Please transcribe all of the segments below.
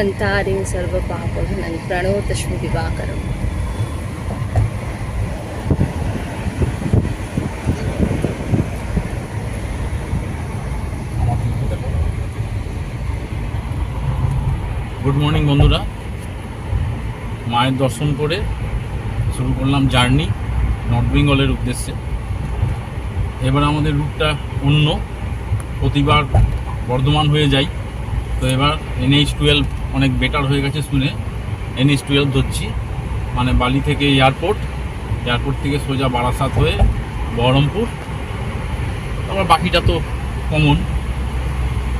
हन्तारे सर्वपापघ्नं प्रणोतस्मि दिवाकरम्। Good morning বন্ধুরা, মায়ের দর্শন করে শুরু করলাম জার্নি নর্থ বেঙ্গলের উদ্দেশ্যে। এবার আমাদের রুটটা অন্য, প্রতিবার বর্ধমান হয়ে যাই, তো এবার NH-12 অনেক বেটার হয়ে গেছে শুনে NH-12 ধরছি। মানে বালি থেকে এয়ারপোর্ট থেকে সোজা বারাসাত হয়ে বহরমপুর, আবার বাকিটা তো কমন।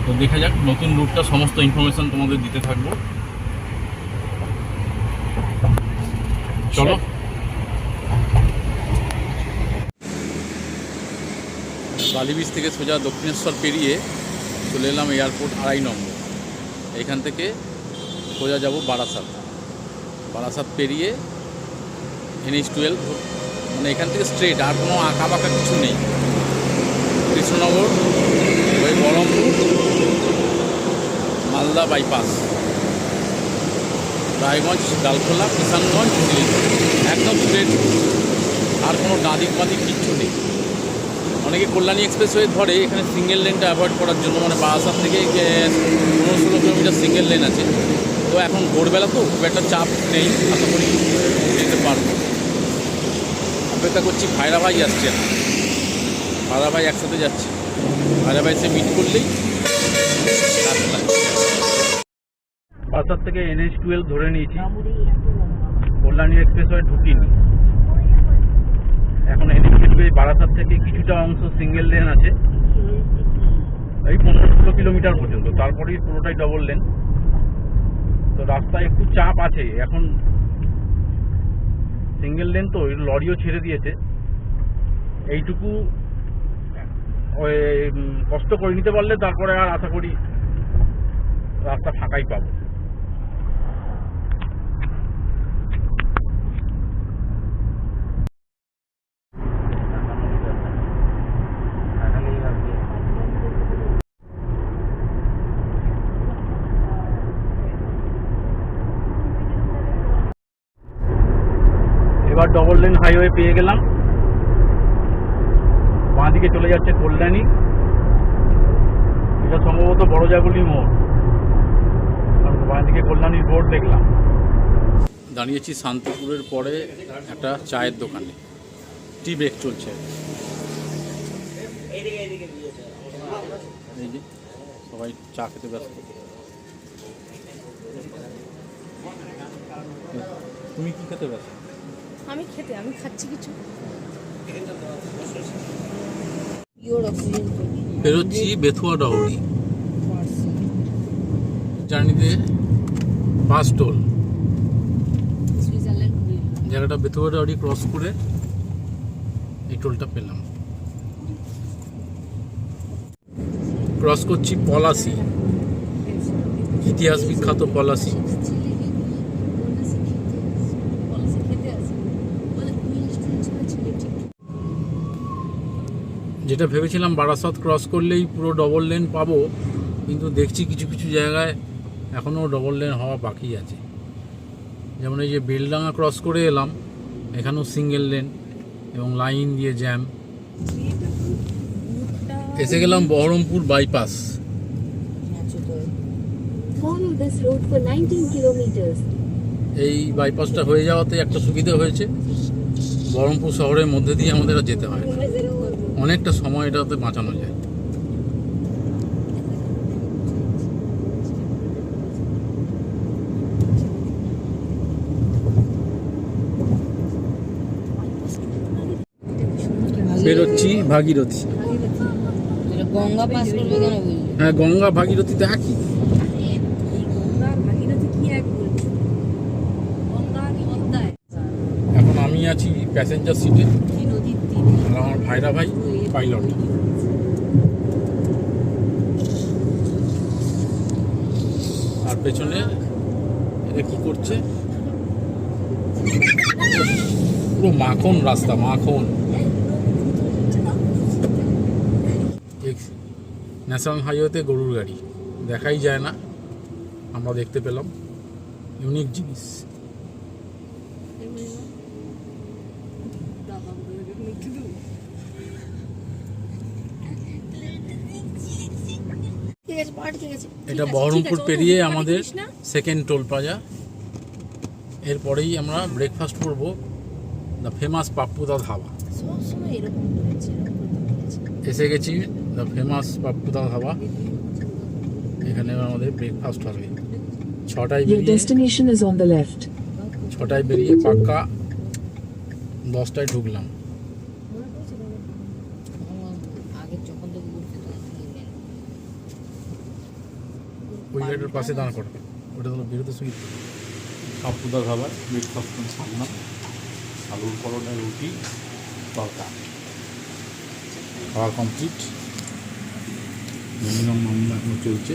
তো দেখা যাক নতুন রুটটা, সমস্ত ইনফরমেশন তোমাদের দিতে থাকবো। চলো। বালি বিচ থেকে সোজা দক্ষিণেশ্বর পেরিয়ে চলে এলাম এয়ারপোর্ট 2.5 নম্বর। এখান থেকে সোজা যাব বারাসাত পেরিয়ে NH-12, মানে এখান থেকে স্ট্রেট, আর কোনো আঁকা বাঁকা কিছু নেই। কৃষ্ণনগর ওই বহরমপুর, মালদা বাইপাস, রায়গঞ্জ, ডালখোলা, কিষানগঞ্জ, একদম স্ট্রেট, আর কোনো ডাঁদিক বাঁদিক কিচ্ছু নেই। অনেকে কল্যাণী এক্সপ্রেসওয়ে ধরে এখানে সিঙ্গেল লেনটা অ্যাভয়েড করার জন্য, মানে বারাসাত থেকে 15-16 কিলোমিটার সিঙ্গেল লেন আছে। তো এখন ভোরবেলা তো খুব একটা চাপ নেই, আশা করি যেতে পারবো। অপেক্ষা করছি, ভাইরা ভাই আসছে, ভাইরা ভাই একসাথে যাচ্ছে, ভাইরা ভাই এসে মিট করলেই রাস্তায়। বারাসাত থেকে NH-12 ধরে নিয়েছি, কল্যাণী এক্সপ্রেসওয়ে ঢুকিনি। এখন NH-12 বারাসাত থেকে কিছুটা অংশ সিঙ্গেল লেন আছে, এই 15-16 কিলোমিটার পর্যন্ত, তারপরেই পুরোটাই ডবল লেন। তো রাস্তায় একটু চাপ আছে, এখন সিঙ্গেল লেন তো লরিও ছেড়ে দিয়েছে। এইটুকু ওই কষ্ট করে নিতে পারলে তারপরে আর আশা করি রাস্তা ফাঁকাই পাবো। এবার ডবল লেন হাইওয়ে পেয়ে গেলাম, বাঁ দিকে চলে যাচ্ছে কল্যাণী। এটা সম্ভবত বড়জাগুলি মোড়, কারণ বাঁ দিকে কল্যাণীর বোর্ড দেখলাম। দাঁড়িয়েছি শান্তিপুরের পরে একটা চায়ের দোকানে, টি ব্রেক চলছে। এই যে সবাই চা খেতে ব্যস্ত। তুমি কি খেতে ব্যস্ত? আমি খাচ্ছি কিছু। বেরোচ্ছি বেথুয়া ডাউরি জার্নিতে, বাস টোল জায়গাটা বেথুয়া ডাউরি ক্রস করে এই টোলটা পেলাম। ক্রস করছি পলাশি, ইতিহাস বিখ্যাত পলাশি। যেটা ভেবেছিলাম বারাসাত ক্রস করলেই পুরো ডবল লেন পাবো, কিন্তু দেখছি কিছু কিছু জায়গায় এখনও ডবল লেন হওয়া বাকি আছে। যেমন এই যে বেলডাঙ্গা ক্রস করে এলাম, এখানেও সিঙ্গেল লেন এবং লাইন দিয়ে জ্যাম। এসে গেলাম বহরমপুর বাইপাস। এই বাইপাসটা হয়ে যাওয়াতে একটা সুবিধা হয়েছে, বহরমপুর শহরের মধ্যে দিয়ে আমাদের আর যেতে হয়, অনেকটা সময় এটাতে বাঁচানো যায়। বেরোচ্ছি ভাগীরথী। গঙ্গা পাস করবে কেন? হ্যাঁ, গঙ্গা ভাগীরথী তো একই। এখন আমি আছি প্যাসেঞ্জার সিটে, আর আমার ভাইরা ভাই পাইলট। আর পেছনে এটা কি করছে, পুরো মাখন রাস্তা, মাখন। ন্যাশনাল হাইওয়েতে গরুর গাড়ি দেখাই যায় না, আমরা দেখতে পেলাম ইউনিক জিনিস। এটা বহরমপুর পেরিয়ে আমাদের সেকেন্ড টোল প্লাজা। এরপরেই আমরা ব্রেকফাস্ট করব দ্য ফেমাস পাপ্পুদা ধাবা। এসে গেছি দ্য ফেমাস পাপ্পুদা ধাবা। এখানে আমাদের ব্রেকফাস্ট হবে। 6টায় বেরিয়ে পাক্কা 10টায় ঢুকলাম। ওই গাড়ির পাশে দাঁড় করবে, ওটা হলো বেরোতে সুবিধা। পাপ্পুদা ধাবার ব্রেকফাস্ট সামলাম, আলুর পরোটা, রুটি, তরকা। খাওয়া কমপ্লিট, মিনিমাম মামলা এখনো চলছে।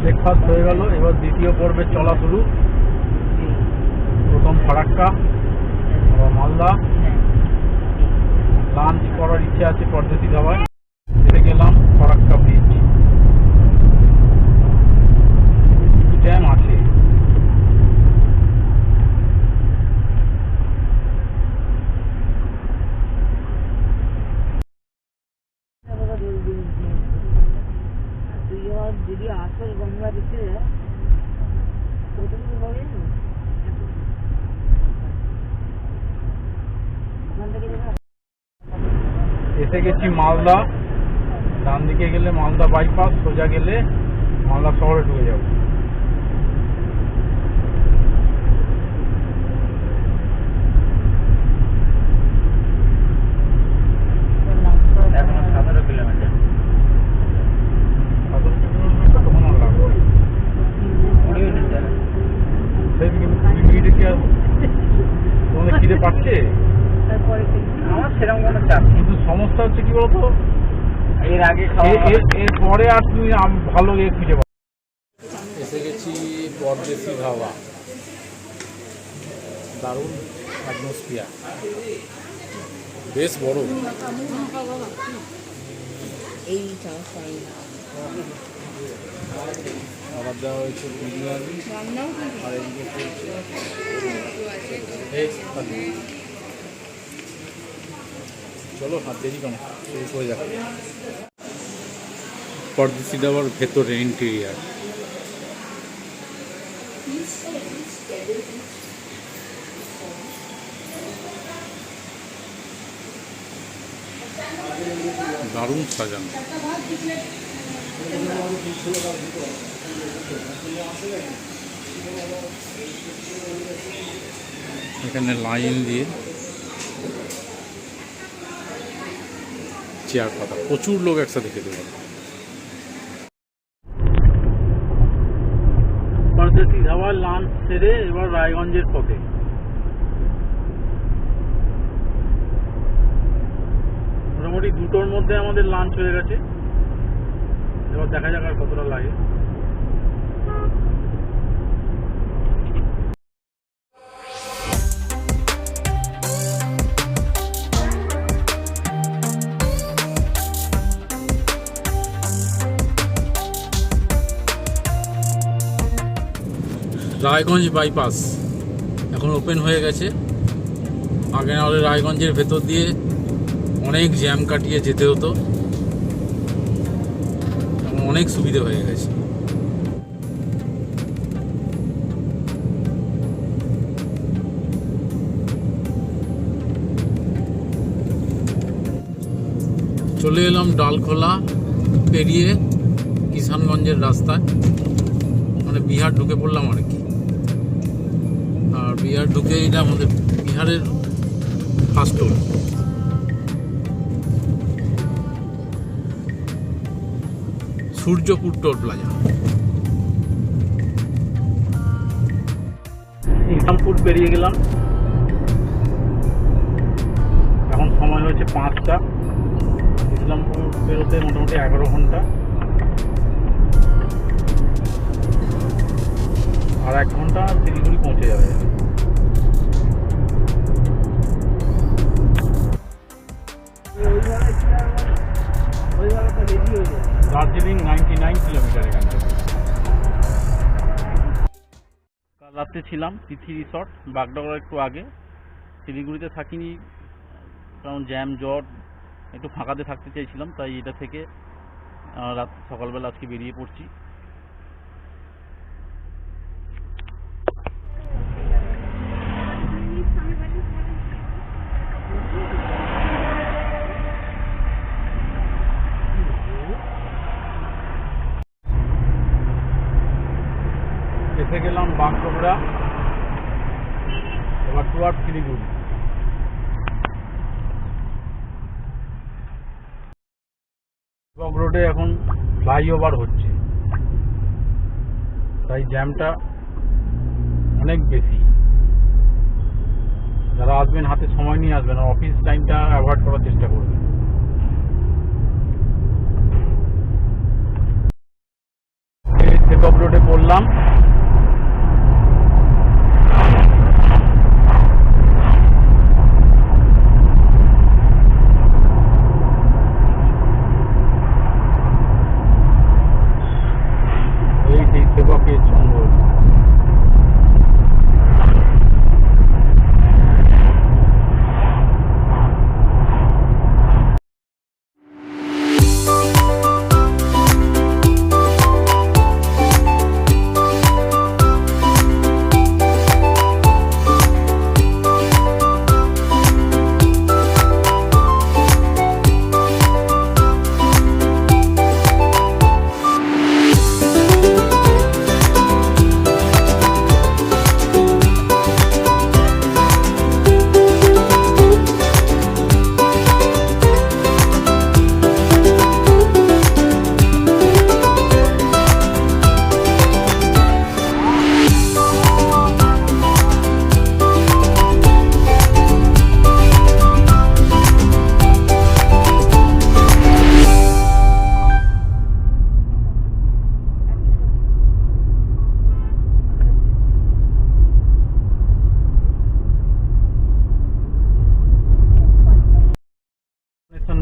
ব্রেকফাস্ট হয়ে গেল, এবার দ্বিতীয় পর্বের চলা শুরু। প্রথম ফারাক্কা, আবার মালদা। লাঞ্চ করার ইচ্ছে আছে পদ্ধতি ধাবায়। গেলাম ফারাক্কা ব্রিজ। ড্যাম আছে। যদি আসল গঙ্গা দিতে এসে গেছি মালদা। ডান দিকে গেলে মালদা বাইপাস, সোজা গেলে মালদা শহরে ঢুকে যাব। এখন 17 কিলোমিটার। 17 কিলোমিটার কতক্ষণ লাগবে? 20 মিনিট যাবে। সেই 20 মিনিটে কি আর তোমাদের খিদে পাচ্ছে? আমার সেরকম কোনো চাপ, কিন্তু সমস্যা হচ্ছে কি বলতো, এর আগে এর পরে আর তুমি ভালো খুঁজে পাবো। এসে গেছি পরদেশি ধাবা। দারুণ অ্যাটমসফিয়ার, বেশ বড়। খাবার দেওয়া হয়েছে বিরিয়ানি, আর এদিকে চলো হাত দেরি কেন, শুরু করে যাবে। পরদেশি ধাবার ভেতরে ইন্টেরিয়ার। দারুণ সাজানো। এখানে লাইন দিয়ে চেয়ার পাতা, প্রচুর লোক একসাথে খেতে পারে। পরদেশি ধাবার লাঞ্চ সেরে এবার রায়গঞ্জের পথে। মোটামুটি 2টোর মধ্যে আমাদের লাঞ্চ হয়ে গেছে। এবার দেখা যাক আর কতটা লাগে। রায়গঞ্জ বাইপাস এখন ওপেন হয়ে গেছে। আগে নাহলে রায়গঞ্জের ভেতর দিয়ে অনেক জ্যাম কাটিয়ে যেতে হতো, এখন অনেক সুবিধা হয়ে গেছে। চলে এলাম ডালখোলা পেরিয়ে কিষানগঞ্জের রাস্তায়, মানে বিহার ঢুকে পড়লাম আর কি। আর বিহার ঢুকে এটা আমাদের বিহারের first toll. Suryapur toll plaza. Islampur পেরিয়ে গেলাম। এখন সময় হয়েছে 5টা। ইসলামপুর বেরোতে মোটামুটি 11 ঘন্টা। আর 1 ঘন্টা শিলিগুড়ি পৌঁছে যাবে। দার্জিলিং তিথিতে ছিলাম, তিথি রিসর্ট, বাগডোগরার একটু আগে। শিলিগুড়িতে থাকিনি, কারণ জ্যাম জট, একটু ফাঁকাতে থাকতে চাইছিলাম, তাই এটা থেকে রাত সকালবেলা আজকে বেরিয়ে পড়ছি। এসে গেলাম বাগডোগরা, এবার টুয়ার্ড শিলিগুড়ি। রোডে এখন ফ্লাইওভার হচ্ছে, তাই জ্যামটা অনেক বেশি। যারা আসবেন হাতে সময় নিয়ে আসবেন, আর অফিস টাইমটা অ্যাভয়েড করার চেষ্টা করবেন। সেকপ রোডে পড়লাম। এই সেই সেবকের জঙ্গল।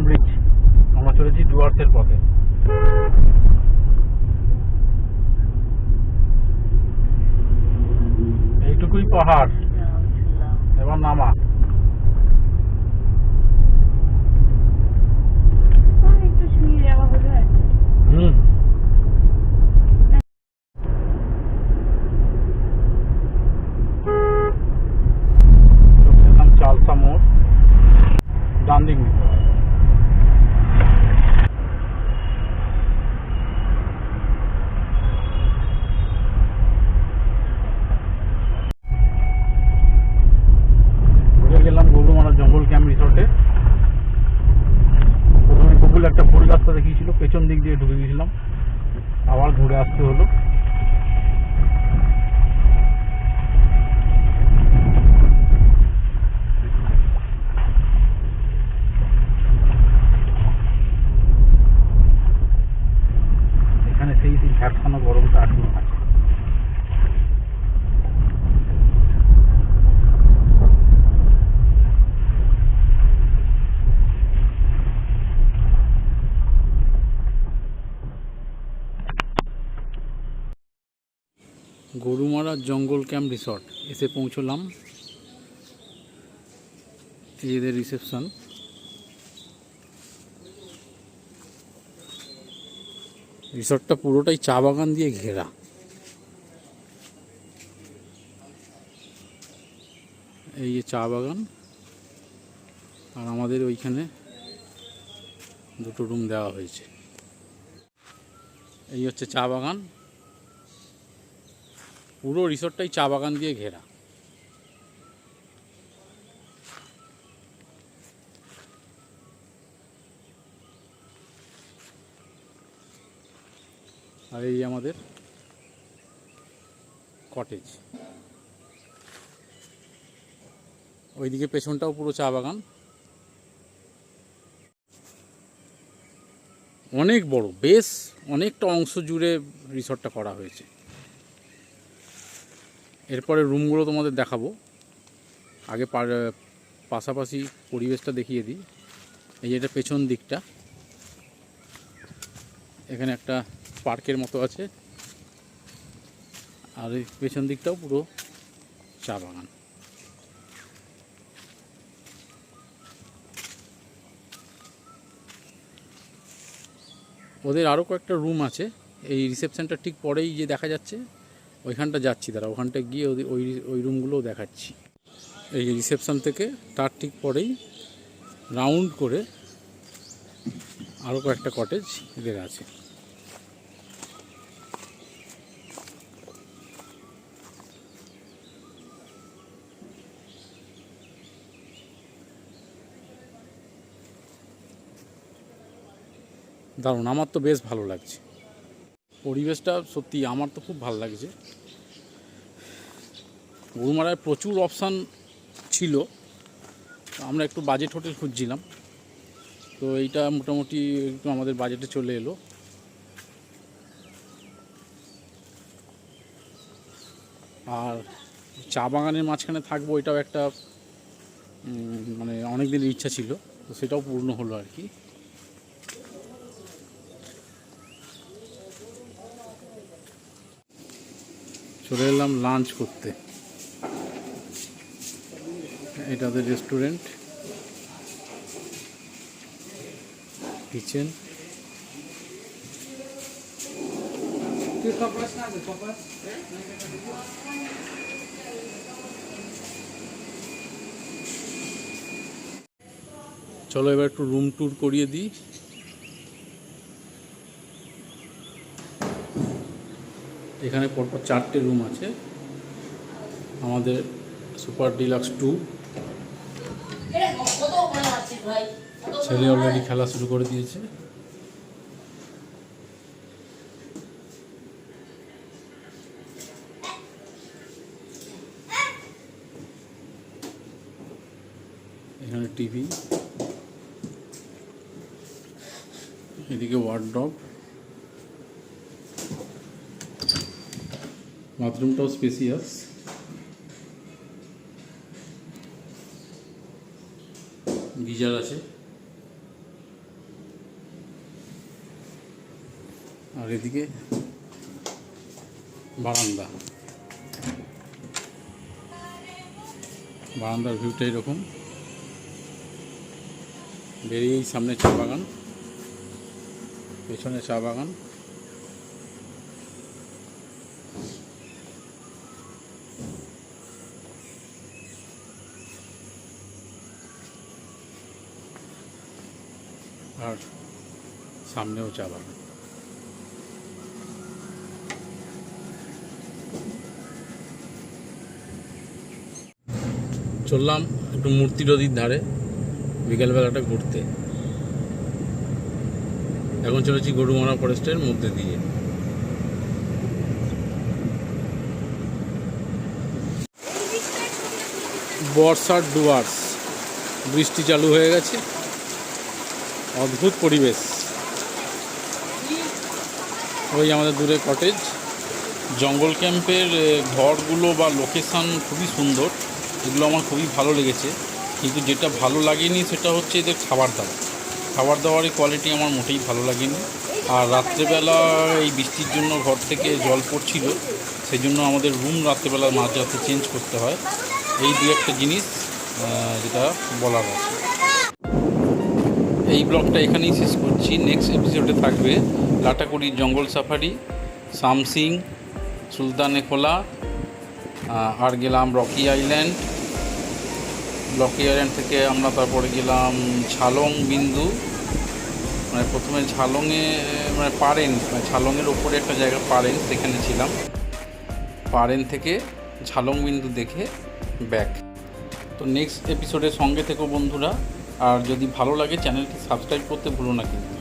ব্রিজ, আমরা চলেছি ডুয়ার্সের পথে। এইটুকুই পাহাড়, এবার নামা। চালসা মোড়, ডান দিক নিতে হবে। গেলাম গরুমারা জঙ্গল ক্যাম্প রিসর্টে। প্রথমে গুগল একটা ভুল রাস্তা দেখিয়েছিল, পেছন দিক দিয়ে ঢুকে গেছিলাম, আবার ঘুরে আসতে হলো। এখানে সেই ঝাড়খানো গরমটা এখনো আছে। গরুমারা জঙ্গল ক্যাম্প রিসর্ট এসে পৌঁছলাম। এই এদের রিসেপশন। রিসর্টটা পুরোটাই চা বাগান দিয়ে ঘেরা। এই যে চা বাগান, আর আমাদের ওইখানে দুটো রুম দেওয়া হয়েছে। এই হচ্ছে চা বাগান, পুরো রিসর্টটাই চা বাগান দিয়ে ঘেরা। আর এই আমাদের কটেজ। ওইদিকে পেছনটাও পুরো চা বাগান, অনেক বড়, বেশ অনেকটা অংশ জুড়ে রিসর্টটা করা হয়েছে। এরপরে রুমগুলো তোমাদের দেখাবো, আগে পাশাপাশি পরিবেশটা দেখিয়ে দিই। এই যে এটা পেছন দিকটা, এখানে একটা পার্কের মতো আছে, আর এই পেছন দিকটাও পুরো চা বাগান। ওদের আরও কয়েকটা রুম আছে, এই রিসেপশনটা ঠিক পরেই যে দেখা যাচ্ছে ওইখানটা যাচ্ছি, তারা ওখানটা গিয়ে ওদের ওই রুমগুলোও দেখাচ্ছি। এই রিসেপশন থেকে তার ঠিক পরেই রাউন্ড করে আরও কয়েকটা কটেজ এদের আছে। দারুণ, আমার তো বেশ ভালো লাগছে পরিবেশটা, সত্যি আমার তো খুব ভালো লাগছে। গরুমারায় প্রচুর অপশান ছিল, আমরা একটু বাজেট হোটেল খুঁজছিলাম, তো এইটা মোটামুটি একটু আমাদের বাজেটে চলে এলো। আর চা বাগানের মাঝখানে থাকবো, এটাও একটা মানে অনেক দিনের ইচ্ছা ছিল, তো সেটাও পূর্ণ হলো আর কি। চলে এলাম লাঞ্চ করতে, এটা ওদের রেস্টুরেন্ট, কিচেন। চলো এবার একটু রুম ট্যুর করিয়ে দিই। এখানে পরপর 4টে রুম আছে। আমাদের সুপার ডিলাক্স 2, ছেলে অলরেডি খেলা শুরু করে দিয়েছে। এখানে টিভি, এদিকে ওয়ার্ডরোব, বাথরুমটাও স্পেসিয়াস। গিজার আছে, আর এদিকে বারান্দা, বারান্দার ভিউটা এরকম। বেরিয়েই সামনে চা বাগান, পেছনে চা বাগান। আর সামনেও চা বাগান। চললাম একটু মূর্তি নদীর ধারে বিকেলবেলাটা ঘুরতে। এখন চলেছি গরুমারা ফরেস্টের মধ্যে দিয়ে। বর্ষার ডুয়ার্স, বৃষ্টি চালু হয়ে গেছে, অদ্ভুত পরিবেশ। ওই আমাদের দূরে কটেজ। জঙ্গল ক্যাম্পের ঘরগুলো বা লোকেশান খুবই সুন্দর, এগুলো আমার খুবই ভালো লেগেছে। কিন্তু যেটা ভালো লাগেনি সেটা হচ্ছে এদের খাবার দাবারের কোয়ালিটি আমার মোটেই ভালো লাগেনি। আর রাত্রেবেলা এই বৃষ্টির জন্য ঘর থেকে জল পড়ছিল, সেই জন্য আমাদের রুম রাত্রেবেলা মাঝরাতে চেঞ্জ করতে হয়। এই দু একটা জিনিস যেটা বলার আছে। এই ব্লগটা এখানেই শেষ করছি। নেক্সট এপিসোডে থাকবে লাটাকুড়ির জঙ্গল সাফারি, সামসিং, সুলতানে খোলা, আর গেলাম রকি আইল্যান্ড। রকি আইল্যান্ড থেকে আমরা তারপরে গেলাম ঝালং বিন্দু, মানে প্রথমে ঝালংয়ে মানে পারেন, ঝালংয়ের ওপরে একটা জায়গা পারেন, সেখানে ছিলাম। পারেন থেকে ঝালং বিন্দু দেখে ব্যাক। তো নেক্সট এপিসোডের সঙ্গে থেকো বন্ধুরা, আর যদি ভালো লাগে চ্যানেলটি সাবস্ক্রাইব করতে ভুলো না কিন্তু।